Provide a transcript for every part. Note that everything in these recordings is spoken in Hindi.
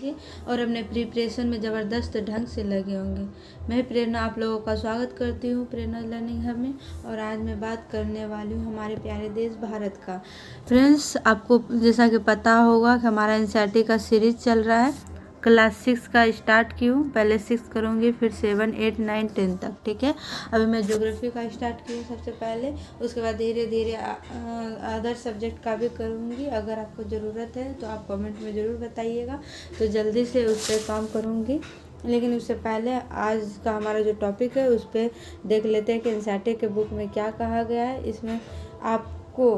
होंगे और अपने प्रिपरेशन में ज़बरदस्त ढंग से लगे होंगे। मैं प्रेरणा आप लोगों का स्वागत करती हूँ प्रेरणा लर्निंग हब में। और आज मैं बात करने वाली हूँ हमारे प्यारे देश भारत का। फ्रेंड्स, आपको जैसा कि पता होगा कि हमारा एनसीईआरटी का सीरीज चल रहा है। क्लास 6 का स्टार्ट की हूँ, पहले 6 करूँगी, फिर 7, 8, 9, 10 तक। ठीक है, अभी मैं ज्योग्राफी का स्टार्ट की हूँ सबसे पहले, उसके बाद धीरे धीरे अदर सब्जेक्ट का भी करूँगी। अगर आपको ज़रूरत है तो आप कमेंट में ज़रूर बताइएगा, तो जल्दी से उस पर काम करूँगी। लेकिन उससे पहले आज का हमारा जो टॉपिक है उस पर देख लेते हैं कि एनसीईआरटी के बुक में क्या कहा गया है। इसमें आपको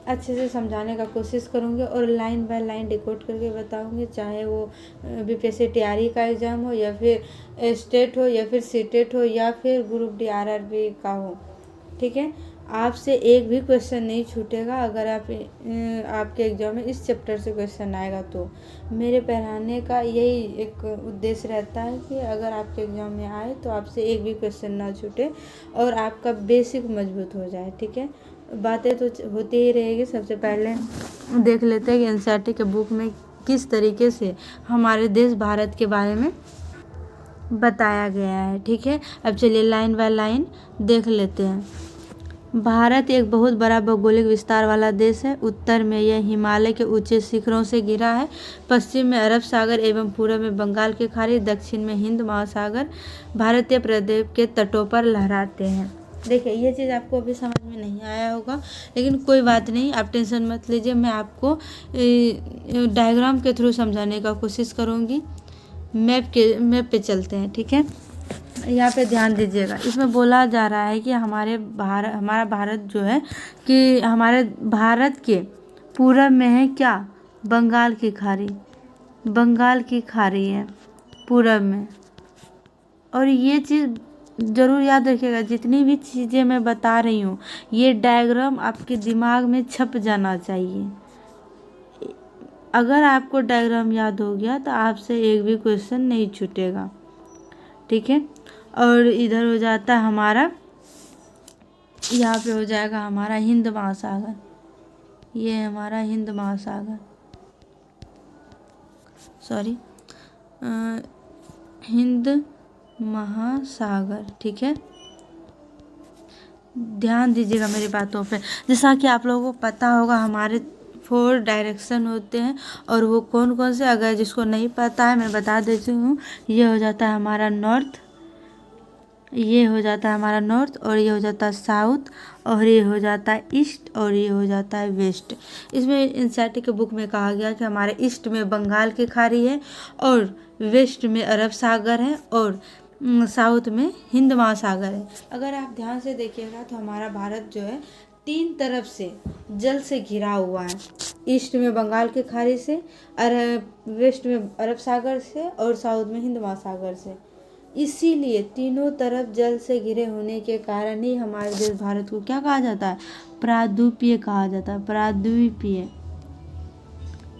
अच्छे से समझाने का कोशिश करूँगी और लाइन बाय लाइन डिकोड करके बताऊँगी, चाहे वो बीपीएससी टीआरई का एग्ज़ाम हो या फिर स्टेट हो या फिर सीटेट हो या फिर ग्रुप डी आरआरबी का हो। ठीक है, आपसे एक भी क्वेश्चन नहीं छूटेगा अगर आपके एग्जाम में इस चैप्टर से क्वेश्चन आएगा तो। मेरे पढ़ाने का यही एक उद्देश्य रहता है कि अगर आपके एग्जाम में आए तो आपसे एक भी क्वेश्चन ना छूटे और आपका बेसिक मजबूत हो जाए। ठीक है, बातें तो होती ही रहेगी। सबसे पहले देख लेते हैं कि एनसीईआरटी के बुक में किस तरीके से हमारे देश भारत के बारे में बताया गया है। ठीक है, अब चलिए लाइन बाय लाइन देख लेते हैं। भारत एक बहुत बड़ा भौगोलिक विस्तार वाला देश है। उत्तर में यह हिमालय के ऊंचे शिखरों से घिरा है, पश्चिम में अरब सागर एवं पूर्व में बंगाल की खाड़ी, दक्षिण में हिंद महासागर भारतीय प्रदेश के तटों पर लहराते हैं। देखिए, ये चीज़ आपको अभी समझ में नहीं आया होगा, लेकिन कोई बात नहीं, आप टेंशन मत लीजिए। मैं आपको डायग्राम के थ्रू समझाने का कोशिश करूँगी। मैप पे चलते हैं। ठीक है, यहाँ पे ध्यान दीजिएगा। इसमें बोला जा रहा है कि हमारा भारत जो है कि हमारे भारत के पूरब में है क्या, बंगाल की खाड़ी। बंगाल की खाड़ी है पूरब में। और ये चीज़ ज़रूर याद रखिएगा, जितनी भी चीज़ें मैं बता रही हूँ ये डायग्राम आपके दिमाग में छप जाना चाहिए। अगर आपको डायग्राम याद हो गया तो आपसे एक भी क्वेश्चन नहीं छूटेगा। ठीक है, और इधर हो जाता है हमारा, यहाँ पे हो जाएगा हमारा हिंद महासागर। ये है हमारा हिंद महासागर, सॉरी हिंद महासागर। ठीक है, ध्यान दीजिएगा मेरी बातों पे। जैसा कि आप लोगों को पता होगा हमारे 4 डायरेक्शन होते हैं, और वो कौन कौन से, अगर जिसको नहीं पता है मैं बता देती हूँ। ये हो जाता है हमारा नॉर्थ, ये हो जाता है हमारा नॉर्थ, और ये हो जाता है साउथ, और ये हो जाता है ईस्ट, और ये हो जाता है वेस्ट। इसमें एनसीईआरटी के बुक में कहा गया कि हमारे ईस्ट में बंगाल की खाड़ी है, और वेस्ट में अरब सागर है, और साउथ में हिंद महासागर है। अगर आप ध्यान से देखिएगा तो हमारा भारत जो है 3 तरफ से जल से घिरा हुआ है। ईस्ट में बंगाल की खाड़ी से, वेस्ट में अरब सागर से, और साउथ में हिंद महासागर से। इसीलिए तीनों तरफ जल से घिरे होने के कारण ही हमारे देश भारत को क्या कहा जाता है, प्राद्वीपीय कहा जाता है। प्राद्वीपीय,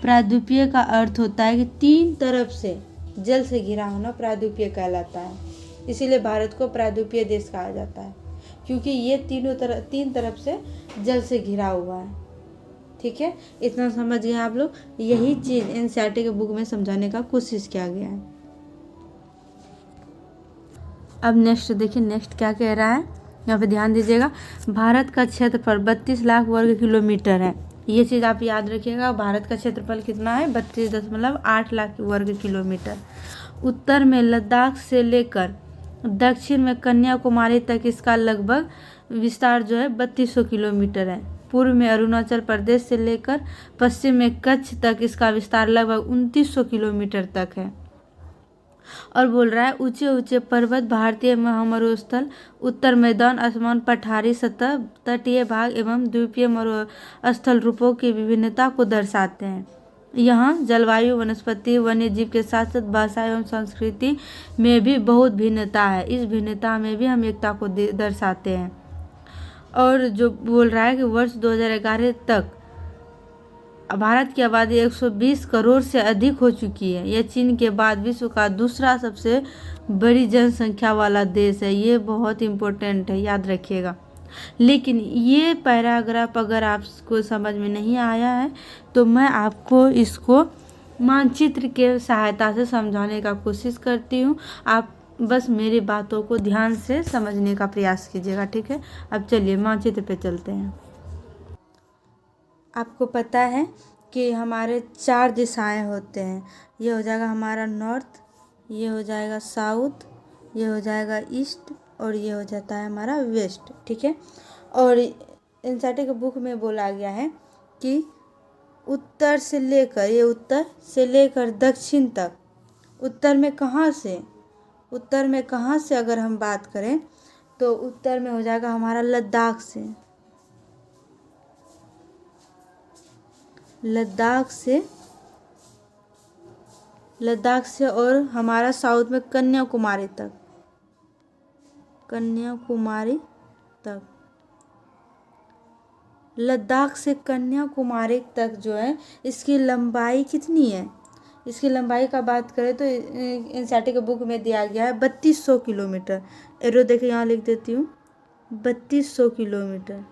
प्राद्वीपीय का अर्थ होता है कि 3 तरफ से जल से घिरा होना प्राद्वीपीय कहलाता है। इसीलिए भारत को प्राद्वीपीय देश कहा जाता है, क्योंकि ये 3 तरफ से जल से घिरा हुआ है। ठीक है, इतना समझ गए आप लोग। यही चीज़ एनसीईआरटी के बुक में समझाने का कोशिश किया गया है। अब नेक्स्ट देखिए, नेक्स्ट क्या कह रहा है, यहाँ पे ध्यान दीजिएगा। भारत का क्षेत्रफल 32 लाख वर्ग किलोमीटर है। ये चीज़ आप याद रखिएगा, भारत का क्षेत्रफल कितना है, 32.8 लाख वर्ग किलोमीटर। उत्तर में लद्दाख से लेकर दक्षिण में कन्याकुमारी तक इसका लगभग विस्तार जो है 3200 किलोमीटर है। पूर्व में अरुणाचल प्रदेश से लेकर पश्चिम में कच्छ तक इसका विस्तार लगभग 2900 किलोमीटर तक है। और बोल रहा है ऊंचे ऊंचे पर्वत, भारतीय महामरुस्थल, उत्तर मैदान, आसमान, पठारी सतह, तटीय भाग एवं द्वीपीय मरुस्थल रूपों की विभिन्नता को दर्शाते हैं। यहाँ जलवायु, वनस्पति, वन्य जीव के साथ साथ भाषा एवं संस्कृति में भी बहुत भिन्नता है। इस भिन्नता में भी हम एकता को दर्शाते हैं। और जो बोल रहा है कि वर्ष 2011 तक भारत की आबादी 120 करोड़ से अधिक हो चुकी है। यह चीन के बाद विश्व का दूसरा सबसे बड़ी जनसंख्या वाला देश है। ये बहुत इम्पोर्टेंट है, याद रखिएगा। लेकिन ये पैराग्राफ अगर आपको समझ में नहीं आया है तो मैं आपको इसको मानचित्र के सहायता से समझाने का कोशिश करती हूँ। आप बस मेरी बातों को ध्यान से समझने का प्रयास कीजिएगा, ठीक है। अब चलिए मानचित्र पे चलते हैं। आपको पता है कि हमारे 4 दिशाएं होते हैं। ये हो जाएगा हमारा नॉर्थ, ये हो जाएगा साउथ, ये हो जाएगा ईस्ट और ये हो जाता है हमारा वेस्ट, ठीक है। और एनसीईआरटी के बुक में बोला गया है कि उत्तर से लेकर, ये उत्तर से लेकर दक्षिण तक, उत्तर में कहाँ से अगर हम बात करें तो उत्तर में हो जाएगा हमारा लद्दाख से और हमारा साउथ में कन्याकुमारी तक। लद्दाख से कन्याकुमारी तक जो है इसकी लंबाई कितनी है? इसकी लंबाई का बात करें तो एनसीईआरटी के बुक में दिया गया है 3200 किलोमीटर। एरो देखिए यहाँ लिख देती हूँ, 3200 किलोमीटर।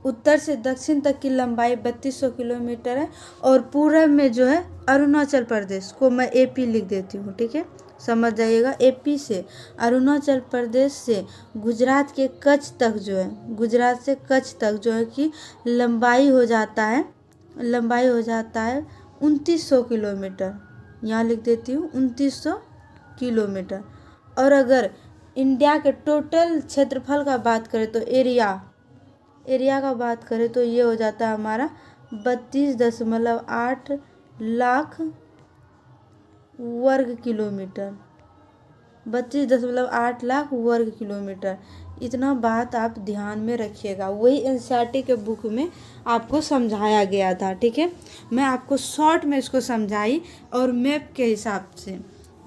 उत्तर से दक्षिण तक की लंबाई 3200 किलोमीटर है। और पूरब में जो है अरुणाचल प्रदेश को मैं एपी लिख देती हूँ, ठीक है, समझ जाइएगा। एपी से अरुणाचल प्रदेश से गुजरात के कच्छ तक जो है, गुजरात से कच्छ तक जो है कि लंबाई हो जाता है 2900 किलोमीटर। यहाँ लिख देती हूँ 2900 किलोमीटर। और अगर इंडिया के टोटल क्षेत्रफल का बात करें तो एरिया का बात करें तो ये हो जाता है हमारा 32.8 लाख वर्ग किलोमीटर। 32.8 लाख वर्ग किलोमीटर। इतना बात आप ध्यान में रखिएगा, वही एनसीईआरटी के बुक में आपको समझाया गया था, ठीक है। मैं आपको शॉर्ट में इसको समझाई और मैप के हिसाब से,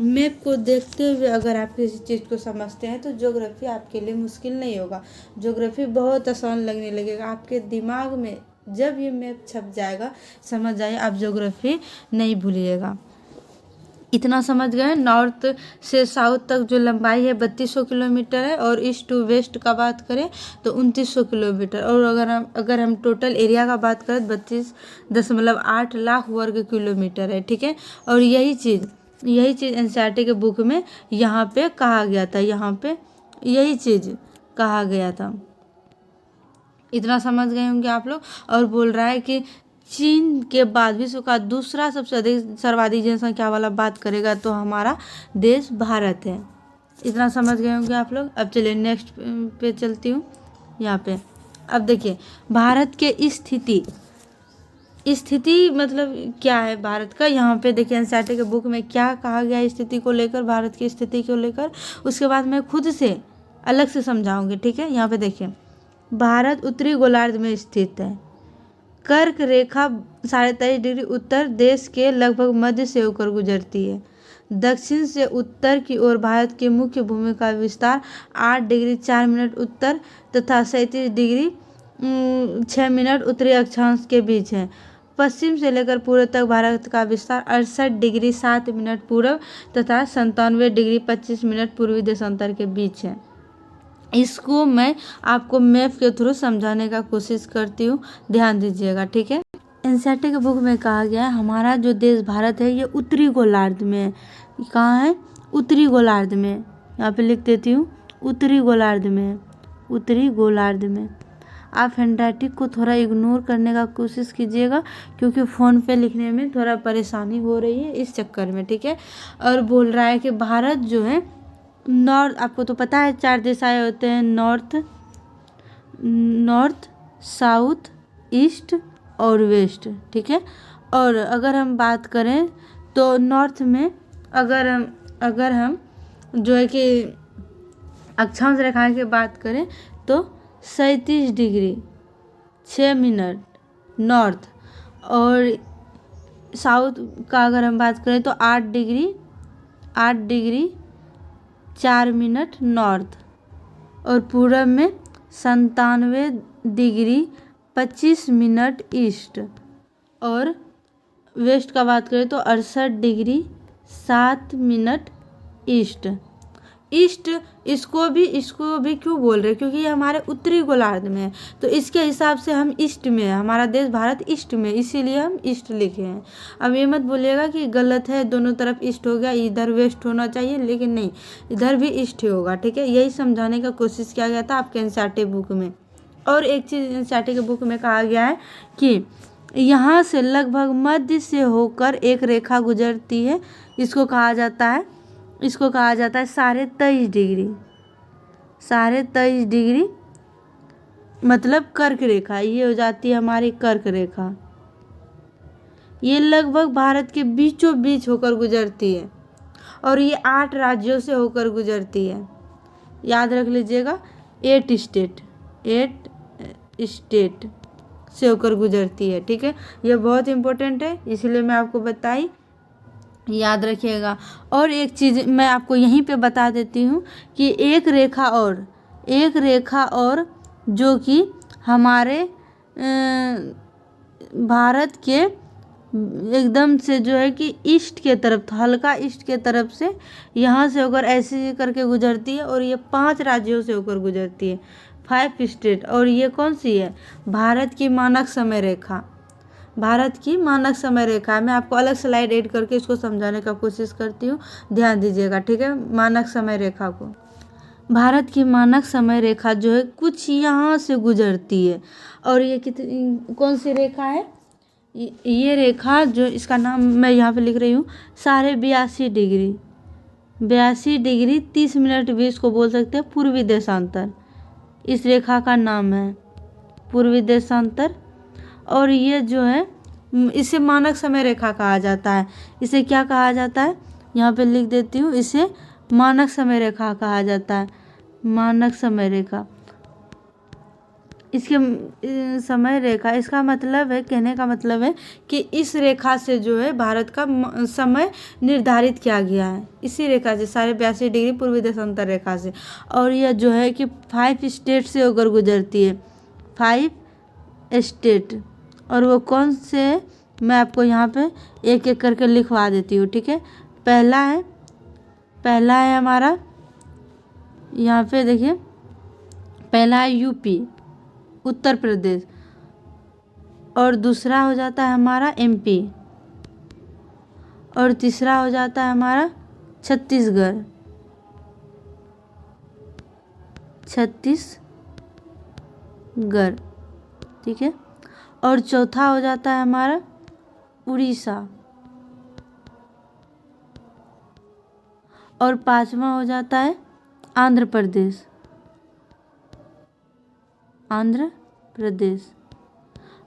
मैप को देखते हुए अगर आप किसी चीज़ को समझते हैं तो ज्योग्राफी आपके लिए मुश्किल नहीं होगा। ज्योग्राफी बहुत आसान लगने लगेगा आपके दिमाग में। जब ये मैप छप जाएगा समझ जाइए आप ज्योग्राफी नहीं भूलिएगा। इतना समझ गए। नॉर्थ से साउथ तक जो लंबाई है 3200 किलोमीटर है और ईस्ट टू वेस्ट का बात करें तो 2900 किलोमीटर। और अगर हम टोटल एरिया का बात करें 32.8 लाख वर्ग किलोमीटर है, ठीक है। और यही चीज़ एनसीईआरटी के बुक में यहाँ पे कहा गया था, यहाँ पे यही चीज़ कहा गया था। इतना समझ गए होंगे आप लोग। और बोल रहा है कि चीन के बाद विश्व का दूसरा सबसे अधिक सर्वाधिक जनसंख्या वाला बात करेगा तो हमारा देश भारत है। इतना समझ गए होंगे आप लोग। अब चलिए नेक्स्ट पे चलती हूँ। यहाँ पे अब देखिए भारत के स्थिति मतलब क्या है भारत का। यहाँ पे देखिए एनसीईआरटी के बुक में क्या कहा गया है स्थिति को लेकर, भारत की स्थिति को लेकर। उसके बाद मैं खुद से अलग से समझाऊंगी, ठीक है। यहाँ पे देखिए भारत उत्तरी गोलार्ध में स्थित है। कर्क रेखा 23.5 डिग्री उत्तर देश के लगभग मध्य से होकर गुजरती है। दक्षिण से उत्तर की ओर भारत की मुख्य भूमि का विस्तार 8 डिग्री 4 मिनट उत्तर तथा 37 डिग्री 6 मिनट उत्तरी अक्षांश के बीच है। पश्चिम से लेकर पूर्व तक भारत का विस्तार 68 डिग्री 7 मिनट पूर्व तथा 97 डिग्री 25 मिनट पूर्वी देशांतर के बीच है। इसको मैं आपको मैप के थ्रू समझाने का कोशिश करती हूँ, ध्यान दीजिएगा, ठीक है। एनसीईआरटी के बुक में कहा गया है हमारा जो देश भारत है ये उत्तरी गोलार्ध में है। कहाँ है? उत्तरी गोलार्ध में। यहाँ पे लिख देती हूँ उत्तरी गोलार्ध में। आप हैंडराइटिंग को थोड़ा इग्नोर करने का कोशिश कीजिएगा क्योंकि फ़ोन पे लिखने में थोड़ा परेशानी हो रही है इस चक्कर में, ठीक है। और बोल रहा है कि भारत जो है नॉर्थ, आपको तो पता है 4 दिशाएं होते हैं, नॉर्थ साउथ ईस्ट और वेस्ट, ठीक है। और अगर हम बात करें तो नॉर्थ में अगर हम जो है कि अक्षांश रेखा की बात करें तो 37 डिग्री 6 मिनट नॉर्थ। और साउथ का अगर हम बात करें तो 8 डिग्री 4 मिनट नॉर्थ। और पूरब में 97 डिग्री 25 मिनट ईस्ट। और वेस्ट का बात करें तो 68 डिग्री 7 मिनट ईस्ट। ईस्ट इसको भी क्यों बोल रहे हैं, क्योंकि ये हमारे उत्तरी गोलार्ध में है, तो इसके हिसाब से हम ईस्ट में है, हमारा देश भारत ईस्ट में, इसीलिए हम ईस्ट लिखे हैं। अब ये मत बोलिएगा कि गलत है, दोनों तरफ ईस्ट हो गया, इधर वेस्ट होना चाहिए, लेकिन नहीं, इधर भी ईस्ट ही होगा, ठीक है। यही समझाने का कोशिश किया गया था आपके एनसीईआरटी बुक में। और एक चीज़ एनसीईआरटी के बुक में कहा गया है कि यहाँ से लगभग मध्य से होकर एक रेखा गुजरती है, इसको कहा जाता है 23.5 डिग्री, 23.5 डिग्री मतलब कर्क रेखा, ये हो जाती है हमारी कर्क रेखा। ये लगभग भारत के बीचों बीच होकर गुजरती है और ये 8 राज्यों से होकर गुजरती है, याद रख लीजिएगा, 8 स्टेट से होकर गुजरती है, ठीक है। ये बहुत इंपॉर्टेंट है, इसलिए मैं आपको बताई, याद रखिएगा। और एक चीज़ मैं आपको यहीं पे बता देती हूँ कि एक रेखा और जो कि हमारे भारत के एकदम से जो है कि ईस्ट के तरफ, हल्का ईस्ट के तरफ से यहाँ से होकर ऐसे करके गुजरती है और ये 5 राज्यों से होकर गुजरती है, 5 स्टेट। और ये कौन सी है, भारत की मानक समय रेखा, भारत की मानक समय रेखा है। मैं आपको अलग स्लाइड ऐड करके इसको समझाने का कोशिश करती हूँ, ध्यान दीजिएगा, ठीक है। मानक समय रेखा को, भारत की मानक समय रेखा जो है कुछ यहाँ से गुजरती है, और ये कितनी कौन सी रेखा है, ये रेखा जो इसका नाम मैं यहाँ पे लिख रही हूँ 82.5 डिग्री, 82 डिग्री 30 मिनट भी इसको बोल सकते हैं, पूर्वी देशांतर, इस रेखा का नाम है पूर्वी देशांतर। और ये जो है इसे मानक समय रेखा कहा जाता है। इसे क्या कहा जाता है, यहाँ पे लिख देती हूँ, इसे मानक समय रेखा कहा जाता है, मानक समय रेखा। इसके समय रेखा, इसका मतलब है, कहने का मतलब है कि इस रेखा से जो है भारत का समय निर्धारित किया गया है, इसी रेखा से 82.5 डिग्री पूर्वी देशांतर रेखा से। और यह जो है कि 5 स्टेट से होकर गुजरती है, 5 स्टेट। और वो कौन से, मैं आपको यहाँ पे एक एक करके लिखवा देती हूँ, ठीक है। पहला है हमारा, यहाँ पे देखिए, पहला है यूपी, उत्तर प्रदेश, और दूसरा हो जाता है हमारा एमपी, और तीसरा हो जाता है हमारा छत्तीसगढ़, ठीक है। और चौथा हो जाता है हमारा उड़ीसा, और 5वां हो जाता है आंध्र प्रदेश।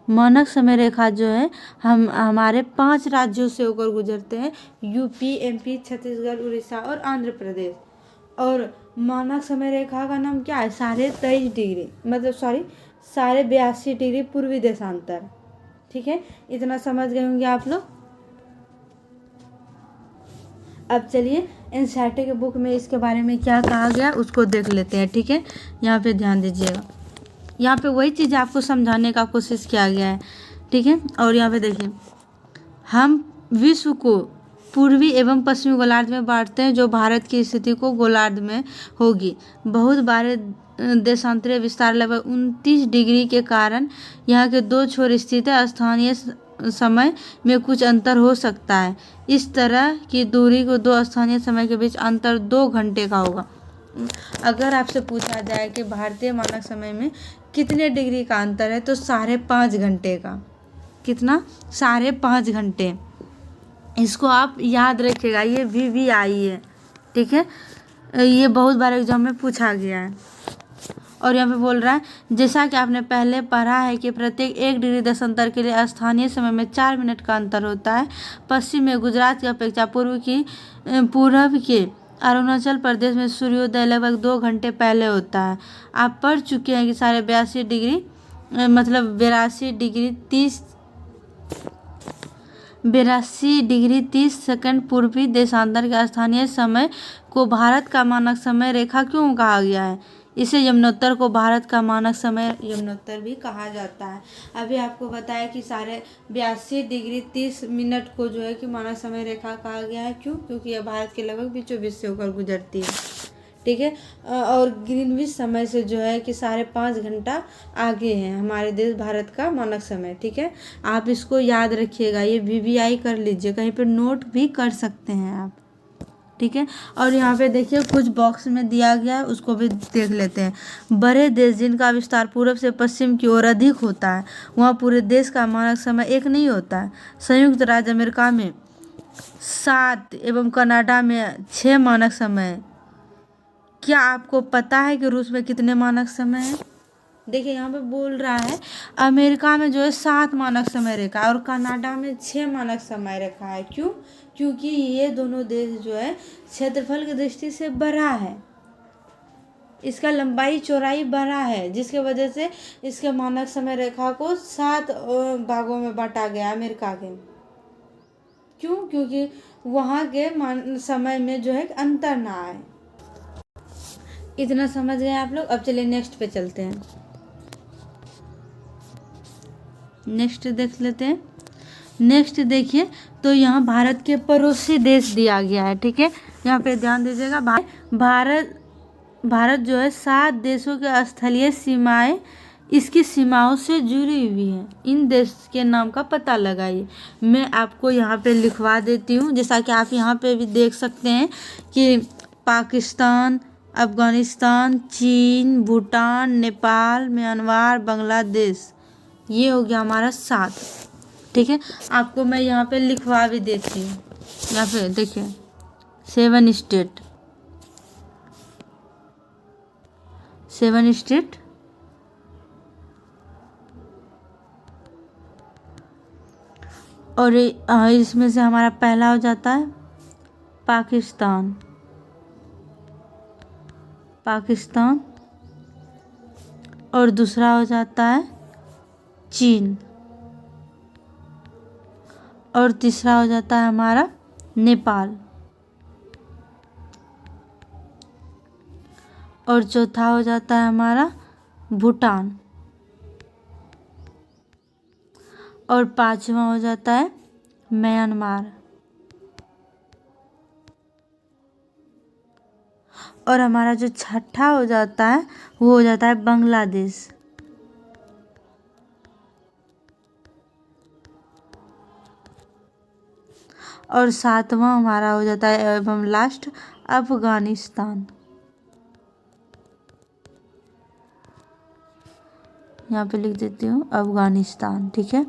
मानक समय रेखा जो है हमारे 5 राज्यों से होकर गुजरते हैं, यूपी, एमपी, छत्तीसगढ़, उड़ीसा और आंध्र प्रदेश। और मानक समय रेखा का नाम क्या है, 23.5 डिग्री, मतलब 82.5 डिग्री पूर्वी देशांतर, ठीक है। इतना समझ गए होंगे आप लोग। अब चलिए एनसीईआरटी के बुक में इसके बारे में क्या कहा गया उसको देख लेते हैं, ठीक है। यहाँ पे ध्यान दीजिएगा, यहाँ पे वही चीज़ आपको समझाने का कोशिश किया गया है, ठीक है। और यहाँ पे देखिए, हम विश्व को पूर्वी एवं पश्चिमी गोलार्ध में बांटते हैं, जो भारत की स्थिति को गोलार्ध में होगी। बहुत बारे देशांतरीय विस्तार लगभग 29 डिग्री के कारण यहाँ के 2 छोर स्थित है, स्थानीय समय में कुछ अंतर हो सकता है। इस तरह की दूरी को 2 स्थानीय समय के बीच अंतर 2 घंटे का होगा। अगर आपसे पूछा जाए कि भारतीय मानक समय में कितने डिग्री का अंतर है, तो 5.5 घंटे का। कितना, 5.5 घंटे। इसको आप याद रखिएगा, ये VVI है, ठीक है। ये बहुत बार एग्जाम में पूछा गया है। और यहाँ पे बोल रहा है, जैसा कि आपने पहले पढ़ा है कि प्रत्येक 1 डिग्री देशांतर के लिए स्थानीय समय में 4 मिनट का अंतर होता है। पश्चिम में गुजरात की अपेक्षा पूर्व के अरुणाचल प्रदेश में सूर्योदय लगभग 2 घंटे पहले होता है। आप पढ़ चुके हैं कि 82 डिग्री मतलब 82 डिग्री 30 सेकंड पूर्वी देशांतर के स्थानीय समय को भारत का मानक समय रेखा क्यों कहा गया है। इसे यमुनोत्तर को भारत का मानक समय यमुनोत्तर भी कहा जाता है। अभी आपको बताया कि 82 डिग्री 30 मिनट को जो है कि मानक समय रेखा कहा गया है। क्यों, क्योंकि यह भारत के लगभग बीचों बीच से होकर गुजरती है, ठीक है। और ग्रीनविच समय से जो है कि 5.5 घंटा आगे है हमारे देश भारत का मानक समय, ठीक है। आप इसको याद रखिएगा, ये VVI कर लीजिए, कहीं पे नोट भी कर सकते हैं आप, ठीक है। और यहाँ पे देखिए कुछ बॉक्स में दिया गया है, उसको भी देख लेते हैं। बड़े देश जिनका विस्तार पूर्व से पश्चिम की ओर अधिक होता है, वहाँ पूरे देश का मानक समय एक नहीं होता है। संयुक्त राज्य अमेरिका में 7 एवं कनाडा में 6 मानक समय है। क्या आपको पता है कि रूस में कितने मानक समय है? देखिए यहाँ पे बोल रहा है अमेरिका में जो है 7 मानक समय रेखा और कनाडा में 6 मानक समय रेखा है। क्यों? क्योंकि ये दोनों देश जो है क्षेत्रफल की दृष्टि से बड़ा है, इसका लंबाई चौड़ाई बड़ा है, जिसके वजह से इसके मानक समय रेखा को 7 भागों में बांटा गया अमेरिका के। क्यों? क्योंकि वहाँ के समय में जो है अंतर ना आए। इतना समझ गए आप लोग? अब चलिए नेक्स्ट पे चलते हैं। नेक्स्ट देख लेते हैं। नेक्स्ट देखिए तो यहाँ भारत के पड़ोसी देश दिया गया है, ठीक है। यहाँ पे ध्यान दीजिएगा, भारत जो है 7 देशों के स्थलीय सीमाएं इसकी सीमाओं से जुड़ी हुई है। इन देश के नाम का पता लगाइए। मैं आपको यहाँ पे लिखवा देती हूँ, जैसा कि आप यहाँ पे भी देख सकते हैं कि पाकिस्तान, अफगानिस्तान, चीन, भूटान, नेपाल, म्यांमार, बांग्लादेश, ये हो गया हमारा 7, ठीक है। आपको मैं यहाँ पे लिखवा भी देती हूँ। यहाँ पे देखिए 7 स्टेट, 7 स्टेट और इसमें से हमारा पहला हो जाता है पाकिस्तान, और दूसरा हो जाता है चीन, और तीसरा हो जाता है हमारा नेपाल, और चौथा हो जाता है हमारा भूटान, और 5वां हो जाता है म्यांमार, और हमारा जो छठा हो जाता है वो हो जाता है बांग्लादेश, और 7वां हमारा हो जाता है एवं लास्ट अफगानिस्तान। यहाँ पे लिख देती हूँ अफगानिस्तान, ठीक है।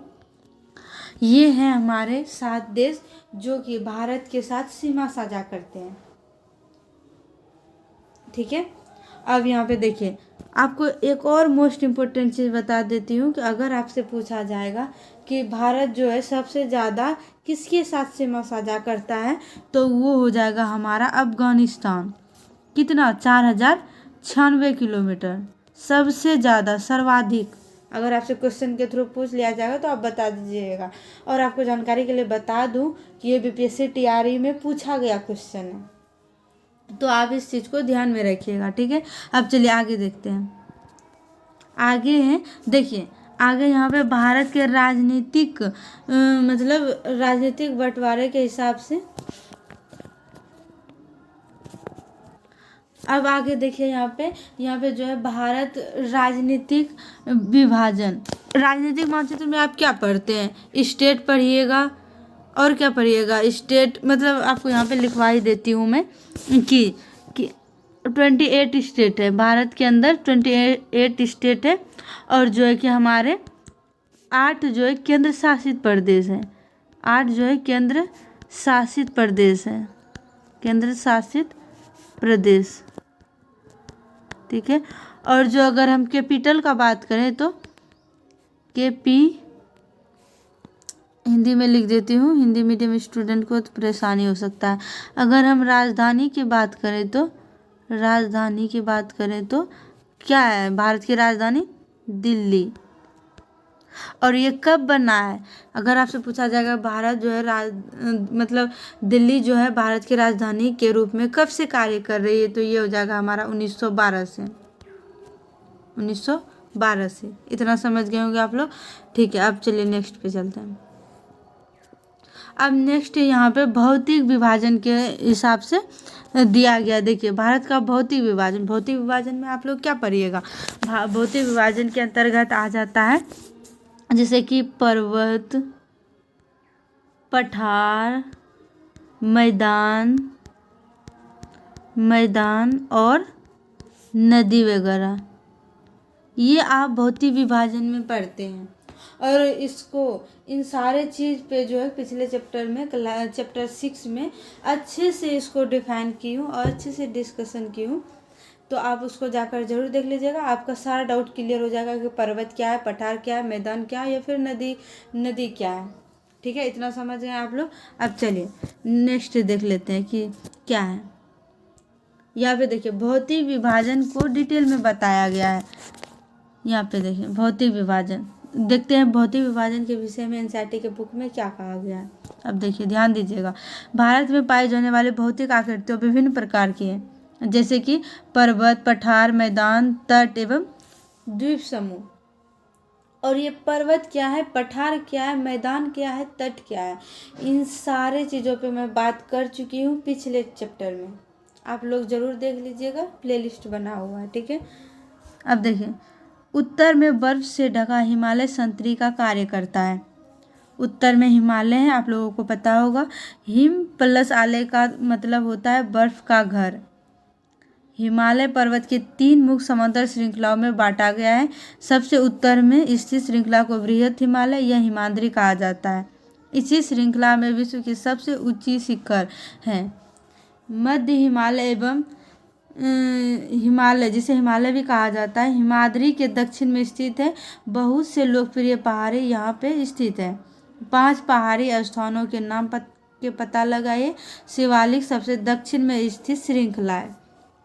ये हैं हमारे 7 देश जो कि भारत के साथ सीमा साझा करते हैं, ठीक है। अब यहाँ पे देखिए आपको एक और मोस्ट इम्पोर्टेंट चीज़ बता देती हूँ कि अगर आपसे पूछा जाएगा कि भारत जो है सबसे ज़्यादा किसके साथ सीमा साझा करता है, तो वो हो जाएगा हमारा अफगानिस्तान। कितना? 4096 किलोमीटर, सबसे ज़्यादा, सर्वाधिक। अगर आपसे क्वेश्चन के थ्रू पूछ लिया जाएगा तो आप बता दीजिएगा। और आपको जानकारी के लिए बता दूं कि ये BPSC TRE में पूछा गया क्वेश्चन है, तो आप इस चीज़ को ध्यान में रखिएगा, ठीक है। अब चलिए आगे देखते हैं। आगे हैं, देखिए आगे यहाँ पे भारत के राजनीतिक मतलब राजनीतिक बंटवारे के हिसाब से। अब आगे देखिए यहाँ पे जो है भारत राजनीतिक विभाजन। राजनीतिक मानचित्र में आप क्या पढ़ते हैं? स्टेट पढ़िएगा और क्या पढ़िएगा? स्टेट मतलब आपको यहाँ पे लिखवा ही देती हूँ मैं कि 28 स्टेट है भारत के अंदर, 28 स्टेट है, और जो है कि हमारे 8 जो है केंद्र शासित प्रदेश हैं। 8 जो है केंद्र शासित प्रदेश हैं, केंद्र शासित प्रदेश, ठीक है। और जो अगर हम कैपिटल का बात करें तो KP, हिंदी में लिख देती हूँ, हिंदी मीडियम स्टूडेंट को तो परेशानी हो सकता है। अगर हम राजधानी की बात करें तो क्या है भारत की राजधानी? दिल्ली। और ये कब बना है? अगर आपसे पूछा जाएगा भारत जो है मतलब दिल्ली जो है भारत की राजधानी के रूप में कब से कार्य कर रही है, तो ये हो जाएगा हमारा 1912 से। 1912 से। इतना समझ गए होंगे आप लोग, ठीक है। अब चलिए नेक्स्ट पे चलते हैं। अब नेक्स्ट यहाँ पे भौतिक विभाजन के हिसाब से दिया गया। देखिए भारत का भौतिक विभाजन, भौतिक विभाजन में आप लोग क्या पढ़िएगा, भौतिक विभाजन के अंतर्गत आ जाता है जैसे कि पर्वत, पठार, मैदान और नदी वगैरह, ये आप भौतिक विभाजन में पढ़ते हैं। और इसको इन सारे चीज़ पे जो है पिछले चैप्टर में चैप्टर 6 में अच्छे से इसको डिफाइन की हूँ और अच्छे से डिस्कशन की हूँ, तो आप उसको जाकर जरूर देख लीजिएगा। आपका सारा डाउट क्लियर हो जाएगा कि पर्वत क्या है, पठार क्या है, मैदान क्या है या फिर नदी क्या है। ठीक है, इतना समझ गए आप लोग। अब चलिए नेक्स्ट देख लेते हैं कि क्या है। यहाँ पे देखिए भौतिक विभाजन को डिटेल में बताया गया है। यहाँ पे देखिए भौतिक विभाजन, देखते हैं भौतिक विभाजन के विषय में एनसीईआरटी के बुक में क्या कहा गया है। अब देखिए ध्यान दीजिएगा, भारत में पाए जाने वाले भौतिक आकृतियाँ विभिन्न प्रकार की हैं, जैसे कि पर्वत, पठार, मैदान, तट एवं द्वीप समूह। और ये पर्वत क्या है, पठार क्या है, मैदान क्या है, तट क्या है, इन सारे चीज़ों पे मैं बात कर चुकी हूँ पिछले चैप्टर में। आप लोग ज़रूर देख लीजिएगा, प्लेलिस्ट बना हुआ है। ठीक है, अब देखिए उत्तर में बर्फ से ढका हिमालय संतरी का कार्य करता है। उत्तर में हिमालय है, आप लोगों को पता होगा। हिम प्लस आलय का मतलब होता है बर्फ का घर। हिमालय पर्वत के 3 मुख्य समतल श्रृंखलाओं में बांटा गया है। सबसे उत्तर में स्थित श्रृंखला को बृहद हिमालय या हिमाद्री कहा जाता है। इसी श्रृंखला में विश्व की सबसे ऊंची शिखर है मध्य हिमालय एवं हिमालय, जिसे हिमालय भी कहा जाता है, हिमाद्री के दक्षिण में स्थित है। बहुत से लोकप्रिय पहाड़ी यहाँ पे स्थित है। 5 पहाड़ी स्थानों के नाम के पता लगाइए। शिवालिक सबसे दक्षिण में स्थित श्रृंखला है।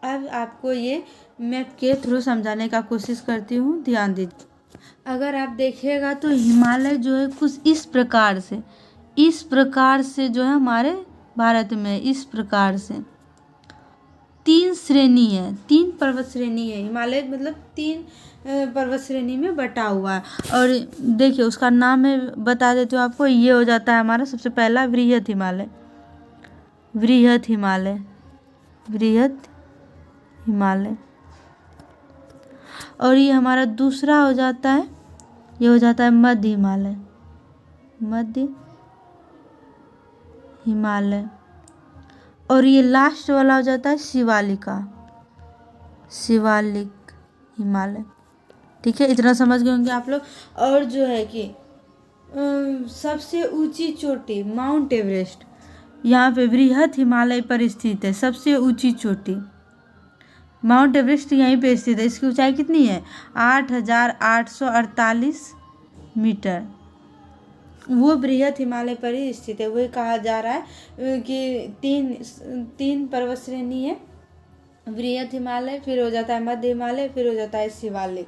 अब आपको ये मैप के थ्रू समझाने का कोशिश करती हूँ, ध्यान दीजिए। अगर आप देखिएगा तो हिमालय जो है कुछ इस प्रकार से जो है हमारे भारत में इस प्रकार से 3 श्रेणी है, 3 पर्वत श्रेणी है। हिमालय मतलब 3 पर्वत श्रेणी में बटा हुआ है। और देखिए उसका नाम मैं बता देती हूँ आपको। ये हो जाता है हमारा सबसे पहला बृहद हिमालय। और ये हमारा दूसरा हो जाता है, ये हो जाता है मध्य हिमालय। और ये लास्ट वाला हो जाता है शिवालिक हिमालय। ठीक है, इतना समझ गए होंगे आप लोग। और जो है कि सबसे ऊंची चोटी माउंट एवरेस्ट यहाँ पे बृहद हिमालय पर स्थित है। सबसे ऊंची चोटी माउंट एवरेस्ट यहीं पे स्थित है। इसकी ऊंचाई कितनी है, 8,848 मीटर। वो बृहद हिमालय पर ही स्थित है। वही कहा जा रहा है कि तीन पर्वत श्रेणी है, बृहद हिमालय, फिर हो जाता है मध्य हिमालय, फिर हो जाता है शिवालिक।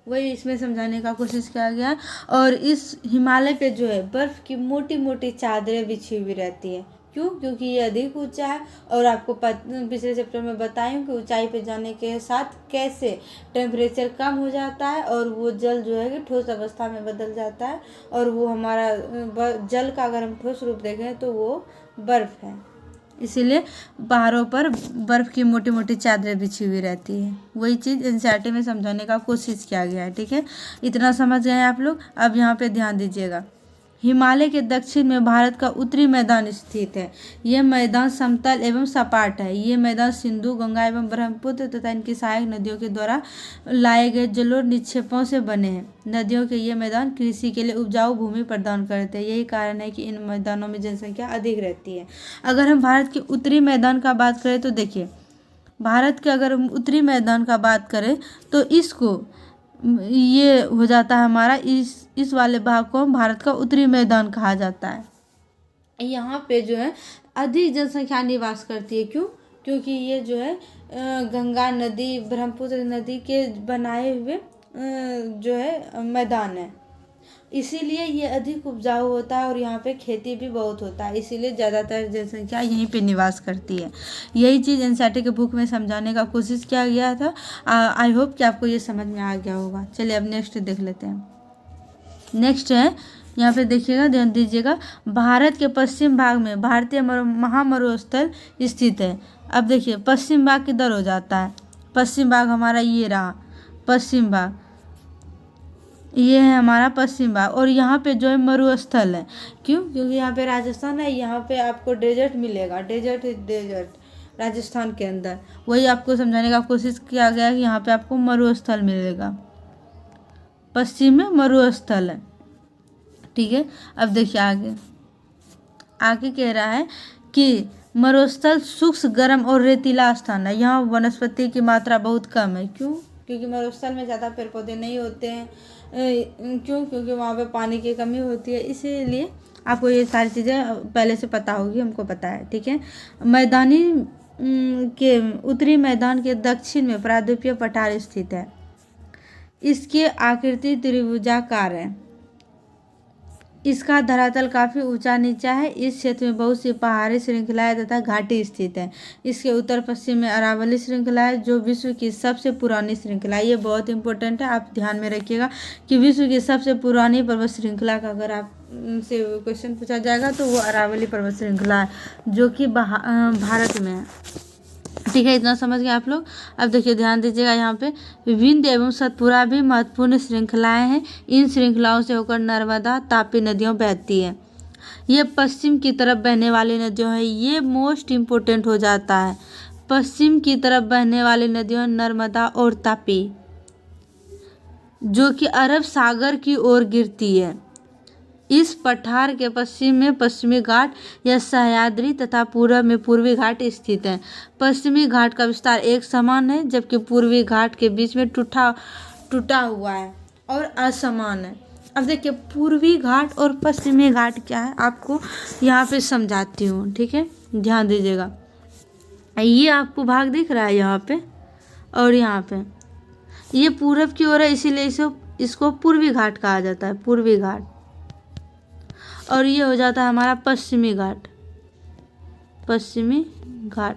वही इसमें समझाने का कोशिश किया गया है। और इस हिमालय पे जो है बर्फ़ की मोटी मोटी चादरें बिछी हुई रहती है। क्यों? क्योंकि ये अधिक ऊंचा है। और आपको पिछले चैप्टर में बताई कि ऊंचाई पे जाने के साथ कैसे टेम्परेचर कम हो जाता है और वो जल जो है कि ठोस अवस्था में बदल जाता है। और वो हमारा जल का अगर हम ठोस रूप देखें तो वो बर्फ़ है। इसीलिए पहाड़ों पर बर्फ़ की मोटी मोटी चादरें बिछी हुई रहती है। वही चीज़ एनसीईआरटी में समझाने का कोशिश किया गया है। ठीक है, इतना समझ गए आप लोग। अब यहाँ पे ध्यान दीजिएगा, हिमालय के दक्षिण में भारत का उत्तरी मैदान स्थित है। यह मैदान समतल एवं सपाट है। ये मैदान सिंधु, गंगा एवं ब्रह्मपुत्र तथा इनकी सहायक नदियों के द्वारा लाए गए जलोढ़ निक्षेपों से बने हैं। नदियों के ये मैदान कृषि के लिए उपजाऊ भूमि प्रदान करते हैं। यही कारण है कि इन मैदानों में जनसंख्या अधिक रहती है। अगर हम भारत के उत्तरी मैदान का बात करें तो देखिए, भारत के अगर हम उत्तरी मैदान का बात करें तो इसको ये हो जाता है हमारा इस वाले भाग को हम भारत का उत्तरी मैदान कहा जाता है। यहाँ पे जो है अधिक जनसंख्या निवास करती है। क्यों? क्योंकि ये जो है गंगा नदी, ब्रह्मपुत्र नदी के बनाए हुए जो है मैदान है। इसीलिए ये अधिक उपजाऊ होता है और यहाँ पे खेती भी बहुत होता है। इसीलिए ज़्यादातर जनसंख्या यहीं पे निवास करती है। यही चीज़ एनसीईआरटी के बुक में समझाने का कोशिश किया गया था। आई होप कि आपको ये समझ में आ गया होगा। चलिए अब नेक्स्ट देख लेते हैं। नेक्स्ट है, यहाँ पे देखिएगा, ध्यान दीजिएगा, भारत के पश्चिम भाग में भारतीय महामरुस्थल स्थित है। अब देखिए पश्चिम भाग किधर हो जाता है, पश्चिम भाग हमारा ये रहा पश्चिम भाग, ये है हमारा पश्चिम भाग। और यहाँ पे जो है मरुस्थल है, क्यों? क्योंकि यहाँ पे राजस्थान है, यहाँ पे आपको डेजर्ट मिलेगा, डेजर्ट राजस्थान के अंदर। वही आपको समझाने का कोशिश किया गया है कि यहाँ पे आपको मरुस्थल मिलेगा, पश्चिम में मरुस्थल है, ठीक है। अब देखिए आगे आगे कह रहा है कि मरुस्थल शुष्क गर्म और रेतीला स्थान है, यहाँ वनस्पति की मात्रा बहुत कम है। क्यों? क्योंकि मरुस्थल में ज़्यादा पेड़ पौधे नहीं होते हैं। क्यों? क्योंकि वहाँ पे पानी की कमी होती है, इसीलिए आपको ये सारी चीज़ें पहले से पता होगी, हमको पता है, ठीक है। मैदानी के उत्तरी मैदान के दक्षिण में प्रायद्वीपीय पठार स्थित है, इसकी आकृति त्रिभुजाकार है, इसका धरातल काफ़ी ऊंचा नीचा है, इस क्षेत्र में बहुत सी पहाड़ी श्रृंखलाएं तथा घाटी स्थित है। इसके उत्तर पश्चिम में अरावली श्रृंखला है जो विश्व की सबसे पुरानी श्रृंखला है। ये बहुत इंपॉर्टेंट है, आप ध्यान में रखिएगा कि विश्व की सबसे पुरानी पर्वत श्रृंखला का अगर आप से क्वेश्चन पूछा जाएगा तो वो अरावली पर्वत श्रृंखला है जो कि भारत में है, ठीक है। इतना समझ गए आप लोग। अब देखिए ध्यान दीजिएगा, यहाँ पे विंध्य एवं सतपुरा भी महत्वपूर्ण श्रृंखलाएं हैं। इन श्रृंखलाओं से होकर नर्मदा तापी नदियों बहती है। ये पश्चिम की तरफ बहने वाली नदियों है, ये मोस्ट इम्पोर्टेंट हो जाता है। पश्चिम की तरफ बहने वाली नदियों नर्मदा और तापी, जो कि अरब सागर की ओर गिरती है। इस पठार के पश्चिम में पश्चिमी घाट या सह्याद्री तथा पूर्व में पूर्वी घाट स्थित है। पश्चिमी घाट का विस्तार एक समान है, जबकि पूर्वी घाट के बीच में टूटा हुआ है और असमान है। अब देखिए पूर्वी घाट और पश्चिमी घाट क्या है, आपको यहाँ पे समझाती हूँ, ठीक है। ध्यान दीजिएगा, ये आपको भाग दिख रहा है यहाँ पे, और यहाँ पे ये पूरब की ओर है, इसीलिए इसको पूर्वी घाट कहा जाता है, पूर्वी घाट। और ये हो जाता है हमारा पश्चिमी घाट, पश्चिमी घाट।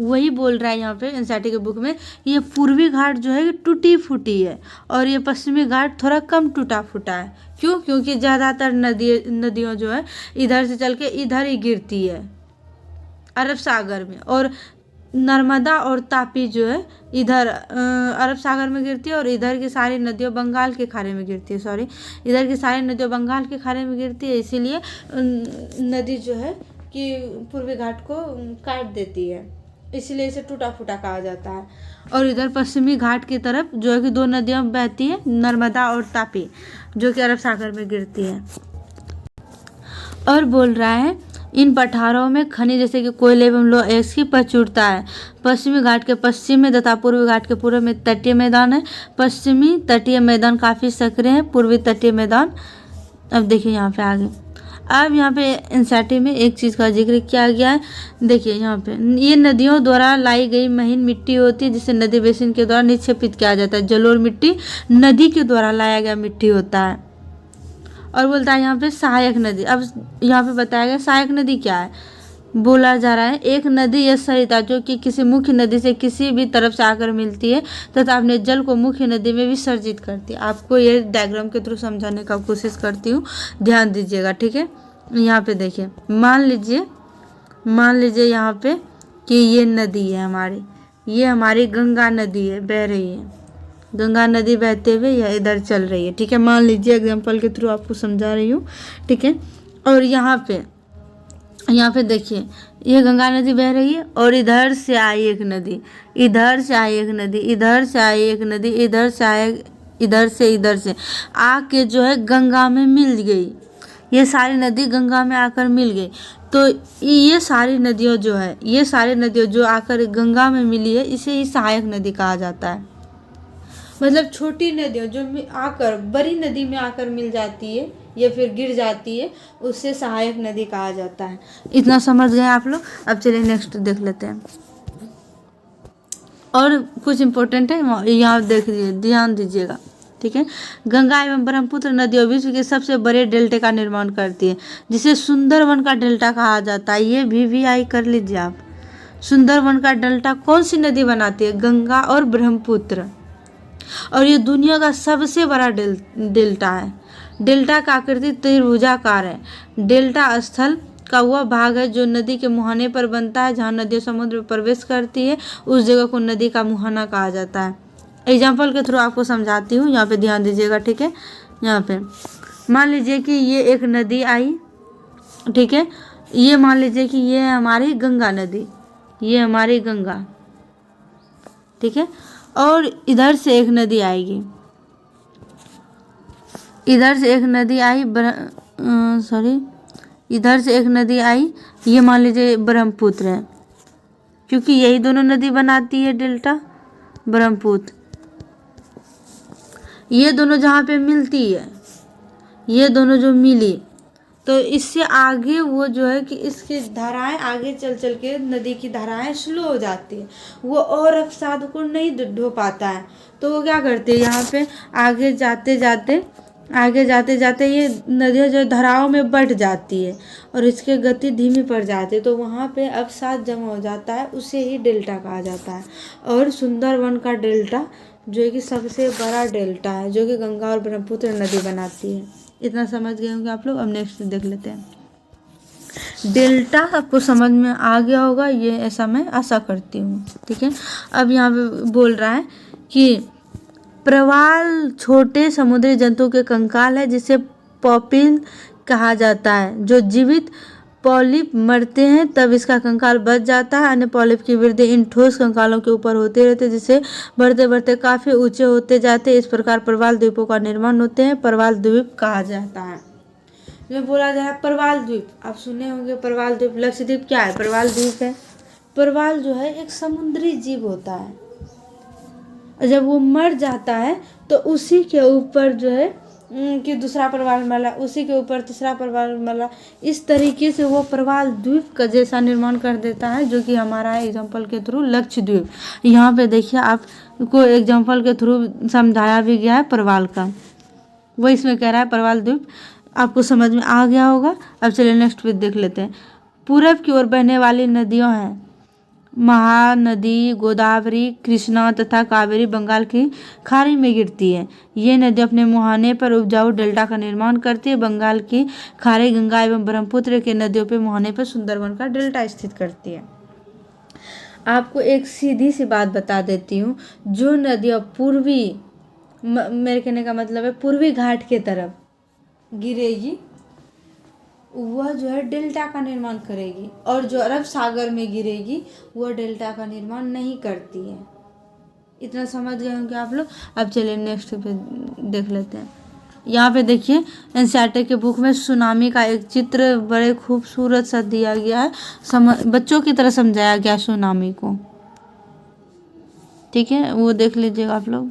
वही बोल रहा है यहाँ पे एनसीईआरटी के बुक में, ये पूर्वी घाट जो है टूटी फूटी है और ये पश्चिमी घाट थोड़ा कम टूटा फूटा है। क्यों? क्योंकि ज़्यादातर नदियों जो है इधर से चल के इधर ही गिरती है अरब सागर में, और नर्मदा और तापी जो है इधर अरब सागर में गिरती है, और इधर की सारी नदियों बंगाल के खारे में गिरती है, इधर की सारी नदियों बंगाल के खारे में गिरती है। इसीलिए नदी जो है कि पूर्वी घाट को काट देती है, इसलिए इसे टूटा फूटा कहा जाता है। और इधर पश्चिमी घाट की तरफ जो है कि दो नदियाँ बहती है, नर्मदा और तापी, जो कि अरब सागर में गिरती है। और बोल रहा है इन पठारों में खनिज जैसे कि कोयले एवं लौह अयस्क की प्रचुरता है। पश्चिमी घाट के पश्चिम में तथा पूर्वी घाट के पूर्व में तटीय मैदान है। पश्चिमी तटीय मैदान काफ़ी सक्रिय है, पूर्वी तटीय मैदान। अब देखिए यहाँ पे आगे, अब यहाँ पे एनसीईआरटी में एक चीज़ का जिक्र किया गया है। देखिए यहाँ पे ये नदियों द्वारा लाई गई महीन मिट्टी होती है, जिसे नदी बेसिन के द्वारा निक्षेपित किया जाता है। जलोढ़ मिट्टी नदी के द्वारा लाया गया मिट्टी होता है। और बोलता है यहाँ पे सहायक नदी। अब यहाँ पे बताया गया सहायक नदी क्या है, बोला जा रहा है एक नदी या सरिता जो कि किसी मुख्य नदी से किसी भी तरफ से आकर मिलती है तथा अपने जल को मुख्य नदी में विसर्जित करती है। आपको ये डायग्राम के थ्रू समझाने का कोशिश करती हूँ, ध्यान दीजिएगा, ठीक है। यहाँ पे देखिए, मान लीजिए यहाँ पे कि ये नदी है हमारी, ये हमारी गंगा नदी है, बह रही है, गंगा नदी बहते हुए यह इधर चल रही है, ठीक है। मान लीजिए एग्जाम्पल के थ्रू आपको समझा रही हूँ, ठीक है। और यहाँ पे देखिए ये गंगा नदी बह रही है और इधर से आई एक नदी, इधर से आई एक नदी, इधर से आई एक नदी, इधर से आए, इधर से आके जो है गंगा में मिल गई। ये सारी नदी गंगा में आकर मिल गई। तो ये सारी नदियों जो है, ये सारी नदियों जो आकर गंगा में मिली है, इसे ही सहायक नदी कहा जाता है। मतलब छोटी नदियों जो आकर बड़ी नदी में आकर मिल जाती है या फिर गिर जाती है, उससे सहायक नदी कहा जाता है। इतना समझ गए आप लोग। अब चलिए नेक्स्ट देख लेते हैं, और कुछ इम्पोर्टेंट है यहाँ देख लीजिए, ध्यान दीजिएगा, ठीक है। गंगा एवं ब्रह्मपुत्र नदियों विश्व के सबसे बड़े डेल्टे का निर्माण करती है, जिसे सुंदरवन का डेल्टा कहा जाता है। ये VVI कर लीजिए आप। सुंदरवन का डेल्टा कौन सी नदी बनाती है? गंगा और ब्रह्मपुत्र। और ये दुनिया का सबसे बड़ा डेल्टा है। डेल्टा का आकृति त्रिभुजाकार है। डेल्टा स्थल का वह भाग है जो नदी के मुहाने पर बनता है। जहाँ नदी समुद्र में प्रवेश करती है उस जगह को नदी का मुहाना कहा जाता है। एग्जाम्पल के थ्रू आपको समझाती हूँ, यहाँ पे ध्यान दीजिएगा, ठीक है। यहाँ पे मान लीजिए कि ये एक नदी आई, ठीक है। ये मान लीजिए कि ये है हमारी गंगा नदी, ये हमारी गंगा, ठीक है। और इधर से एक नदी आएगी, इधर से एक नदी आई, इधर से एक नदी आई, ये मान लीजिए ब्रह्मपुत्र है, क्योंकि यही दोनों नदी बनाती है डेल्टा ब्रह्मपुत्र। ये दोनों जहाँ पे मिलती है, ये दोनों जो मिली, तो इससे आगे वो जो है कि इसकी धाराएं आगे चल चल के नदी की धाराएं स्लो हो जाती है, वो और अवसाद को नहीं ढो पाता है। तो वो क्या करती है, यहाँ पे आगे जाते जाते ये नदियाँ जो धाराओं में बढ़ जाती है और इसकी गति धीमी पड़ जाती है, तो वहाँ पे अवसाद जमा हो जाता है, उसे ही डेल्टा कहा जाता है। और सुंदरवन का डेल्टा जो है कि सबसे बड़ा डेल्टा है, जो कि गंगा और ब्रह्मपुत्र नदी बनाती है। इतना समझ गए होंगे आप लोग। अब नेक्स्ट देख लेते हैं। डेल्टा आपको समझ में आ गया होगा, ये ऐसा मैं आशा करती हूँ, ठीक है। अब यहाँ पे बोल रहा है कि प्रवाल छोटे समुद्री जंतुओं के कंकाल है जिसे पॉपिल कहा जाता है। जो जीवित पॉलिप मरते हैं तब इसका कंकाल बच जाता है। अन्य पॉलिप की वृद्धि इन ठोस कंकालों के ऊपर होते रहते, जिससे बढ़ते बढ़ते काफी ऊंचे होते जाते हैं। इस प्रकार प्रवाल द्वीपों का निर्माण होते हैं। प्रवाल द्वीप कहा जाता है, जो बोला जा रहा है प्रवाल द्वीप, आप सुने होंगे प्रवाल द्वीप। लक्षद्वीप क्या है, प्रवाल द्वीप है। प्रवाल जो है एक समुद्री जीव होता है, जब वो मर जाता है तो उसी के ऊपर जो है कि दूसरा प्रवाल मला, उसी के ऊपर तीसरा प्रवाल मला, इस तरीके से वो प्रवाल द्वीप का जैसा निर्माण कर देता है, जो कि हमारा एग्जाम्पल के थ्रू लक्षद्वीप। यहाँ पे देखिए आपको एग्जाम्पल के थ्रू समझाया भी गया है प्रवाल का, वो इसमें कह रहा है प्रवाल द्वीप। आपको समझ में आ गया होगा। अब चलिए नेक्स्ट पे देख लेते हैं। पूरब की ओर बहने वाली नदियाँ हैं महानदी, गोदावरी, कृष्णा तथा कावेरी बंगाल की खाड़ी में गिरती है। ये नदी अपने मुहाने पर उपजाऊ डेल्टा का निर्माण करती है। बंगाल की खाड़ी गंगा एवं ब्रह्मपुत्र के नदियों पे मुहाने पर सुंदरवन का डेल्टा स्थित करती है। आपको एक सीधी सी बात बता देती हूँ, जो नदियाँ पूर्वी, मेरे कहने का मतलब है पूर्वी घाट के तरफ गिरेगी वह जो है डेल्टा का निर्माण करेगी, और जो अरब सागर में गिरेगी वह डेल्टा का निर्माण नहीं करती है। इतना समझ गए होंगे आप लोग। अब चलिए नेक्स्ट पे देख लेते हैं। यहाँ पे देखिए एनसीईआरटी के बुक में सुनामी का एक चित्र बड़े खूबसूरत सा दिया गया है, बच्चों की तरह समझाया गया सुनामी को, ठीक है, वो देख लीजिएगा आप लोग।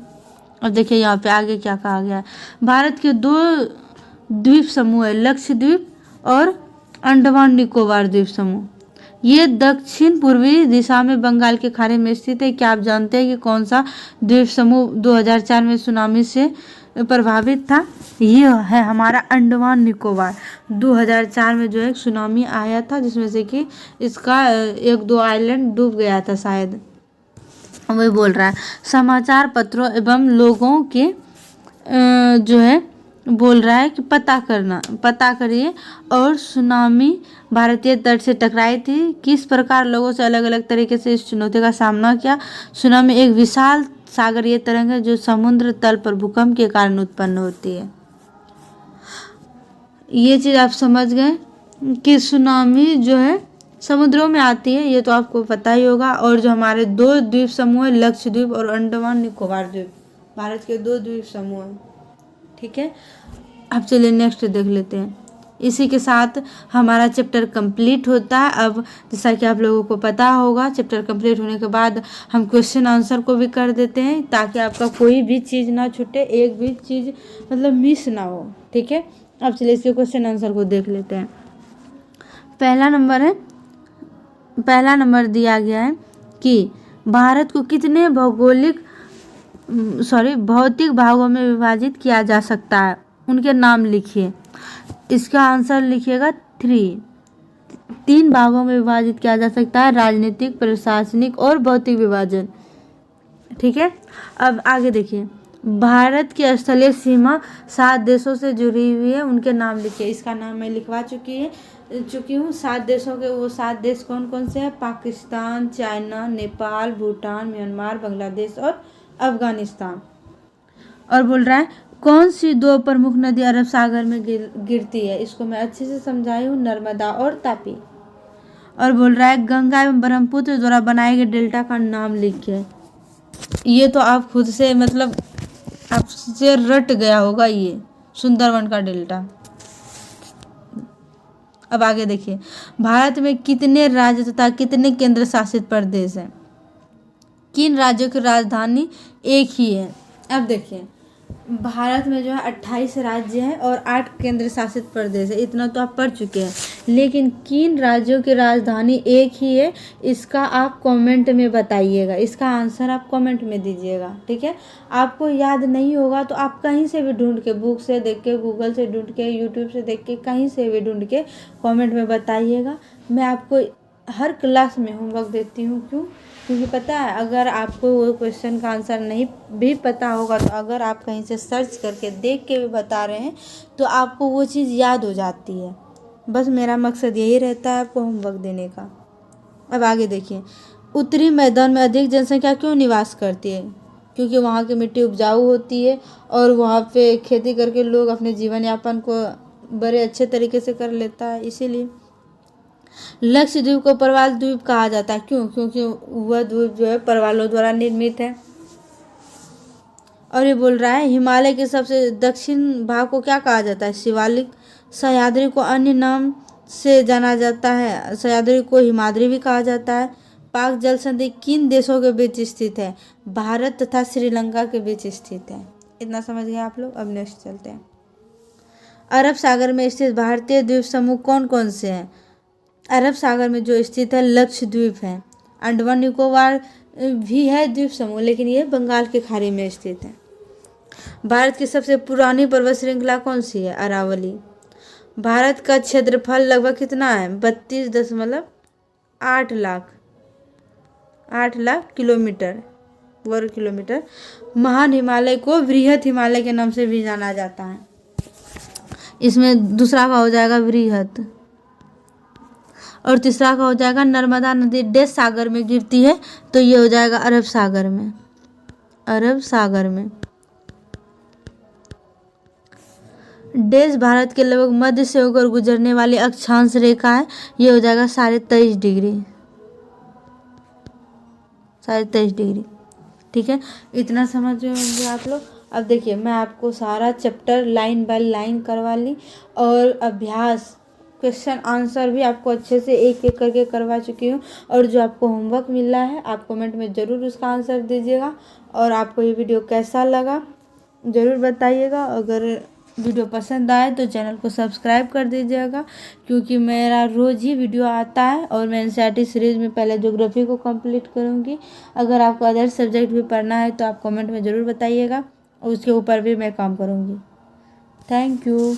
और देखिए यहाँ पे आगे क्या कहा गया है। भारत के 2 द्वीप समूह है, लक्षद्वीप और अंडमान निकोबार द्वीप समूह। ये दक्षिण पूर्वी दिशा में बंगाल के खाड़ी में स्थित है। क्या आप जानते हैं कि कौन सा द्वीप समूह 2004 में सुनामी से प्रभावित था? ये है हमारा अंडमान निकोबार। 2004 में जो है सुनामी आया था, जिसमें से कि इसका 1-2 आइलैंड डूब गया था शायद, वही बोल रहा है। समाचार पत्रों एवं लोगों के जो है बोल रहा है कि पता करिए। और सुनामी भारतीय तट से टकराई थी। किस प्रकार लोगों से अलग अलग तरीके से इस चुनौती का सामना किया? सुनामी एक विशाल सागरीय तरंग है जो समुद्र तल पर भूकंप के कारण उत्पन्न होती है। ये चीज़ आप समझ गए कि सुनामी जो है समुद्रों में आती है, ये तो आपको पता ही होगा। और जो हमारे 2 द्वीप समूह है, लक्षद्वीप और अंडमान निकोबार द्वीप, भारत के 2 द्वीप समूह हैं, ठीक है। अब चलिए नेक्स्ट देख लेते हैं। इसी के साथ हमारा चैप्टर कंप्लीट होता है। अब जैसा कि आप लोगों को पता होगा, चैप्टर कंप्लीट होने के बाद हम क्वेश्चन आंसर को भी कर देते हैं, ताकि आपका कोई भी चीज़ ना छूटे, एक भी चीज़ मतलब मिस ना हो, ठीक है। अब चलिए इसके क्वेश्चन आंसर को देख लेते हैं। पहला नंबर दिया गया है कि भारत को कितने भौतिक भागों में विभाजित किया जा सकता है? उनके नाम लिखिए। इसका आंसर लिखिएगा 3 भागों में विभाजित किया जा सकता है, राजनीतिक, प्रशासनिक और भौतिक विभाजन, ठीक है। अब आगे देखिए। भारत की स्थलीय सीमा 7 देशों से जुड़ी हुई है, उनके नाम लिखिए। इसका नाम मैं लिखवा चुकी है, चुकी हूँ 7 देशों के। वो 7 देश कौन कौन से हैं? पाकिस्तान, चाइना, नेपाल, भूटान, म्यांमार, बांग्लादेश और अफगानिस्तान। और बोल रहा है कौन सी 2 प्रमुख नदी अरब सागर में गिरती है? इसको मैं अच्छे से समझाई हूँ, नर्मदा और तापी। और बोल रहा है गंगा एवं ब्रह्मपुत्र द्वारा बनाए गए डेल्टा का नाम लिखिए। ये तो आप खुद से मतलब आपसे रट गया होगा, ये सुंदरवन का डेल्टा। अब आगे देखिए, भारत में कितने राज्य तथा कितने केंद्र शासित प्रदेश हैं? किन राज्यों की राजधानी एक ही है? अब देखिए, भारत में जो है 28 राज्य हैं और 8 केंद्र शासित प्रदेश है। इतना तो आप पढ़ चुके हैं, लेकिन किन राज्यों की राजधानी एक ही है, इसका आप कमेंट में बताइएगा। इसका आंसर आप कमेंट में दीजिएगा, ठीक है। आपको याद नहीं होगा तो आप कहीं से भी ढूंढ के, बुक से देख के, गूगल से ढूंढ के, यूट्यूब से देख के, कहीं से भी ढूंढ के कमेंट में बताइएगा। मैं आपको हर क्लास में होमवर्क देती हूँ। क्यों? क्योंकि पता है, अगर आपको वो क्वेश्चन का आंसर नहीं भी पता होगा तो अगर आप कहीं से सर्च करके देख के भी बता रहे हैं तो आपको वो चीज़ याद हो जाती है। बस मेरा मकसद यही रहता है आपको होमवर्क देने का। अब आगे देखिए, उत्तरी मैदान में अधिक जनसंख्या क्यों निवास करती है? क्योंकि वहाँ की मिट्टी उपजाऊ होती है और वहाँ पे खेती करके लोग अपने जीवन यापन को बड़े अच्छे तरीके से कर लेता है, इसीलिए। लक्षद्वीप को प्रवाल द्वीप कहा जाता है। क्यों? क्योंकि वह द्वीप जो है प्रवालों द्वारा निर्मित है। और ये बोल रहा है हिमालय के सबसे दक्षिण भाग को क्या कहा जाता है? शिवालिक। सह्याद्री को अन्य नाम से जाना जाता है, सह्याद्री को हिमाद्री भी कहा जाता है। पाक जल संधि किन देशों के बीच स्थित है? भारत तथा श्रीलंका के बीच स्थित है। इतना समझ गए आप लोग। अब नेक्स्ट चलते हैं। अरब सागर में स्थित भारतीय द्वीप समूह कौन कौन से हैं? अरब सागर में जो स्थित है लक्षद्वीप है, अंडमान निकोबार भी है द्वीप समूह, लेकिन ये बंगाल की खाड़ी में स्थित है। भारत की सबसे पुरानी पर्वत श्रृंखला कौन सी है? अरावली। भारत का क्षेत्रफल लगभग कितना है? 32.8 लाख किलोमीटर, वर्ग किलोमीटर। महान हिमालय को वृहत हिमालय के नाम से भी जाना जाता है। इसमें दूसरा का हो जाएगा वृहत और तीसरा का हो जाएगा नर्मदा नदी डेश सागर में गिरती है, तो ये हो जाएगा अरब सागर में। अरब सागर में। डेश भारत के लगभग मध्य से होकर गुजरने वाली अक्षांश रेखा है, ये हो जाएगा 23.5 डिग्री, 23.5 डिग्री, ठीक है। इतना समझ रहे होंगे आप लोग। अब देखिए, मैं आपको सारा चैप्टर लाइन बाय लाइन करवा ली और अभ्यास क्वेश्चन आंसर भी आपको अच्छे से एक एक करके करवा चुकी हूँ। और जो आपको होमवर्क मिला है आप कमेंट में ज़रूर उसका आंसर दीजिएगा। और आपको ये वीडियो कैसा लगा ज़रूर बताइएगा। अगर वीडियो पसंद आए तो चैनल को सब्सक्राइब कर दीजिएगा, क्योंकि मेरा रोज़ ही वीडियो आता है और मैं एनसीईआरटी सीरीज़ में पहले ज्योग्राफी को कंप्लीट करूँगी। अगर आपको अदर सब्जेक्ट भी पढ़ना है तो आप कमेंट में ज़रूर बताइएगा और उसके ऊपर भी मैं काम करूँगी। Thank you.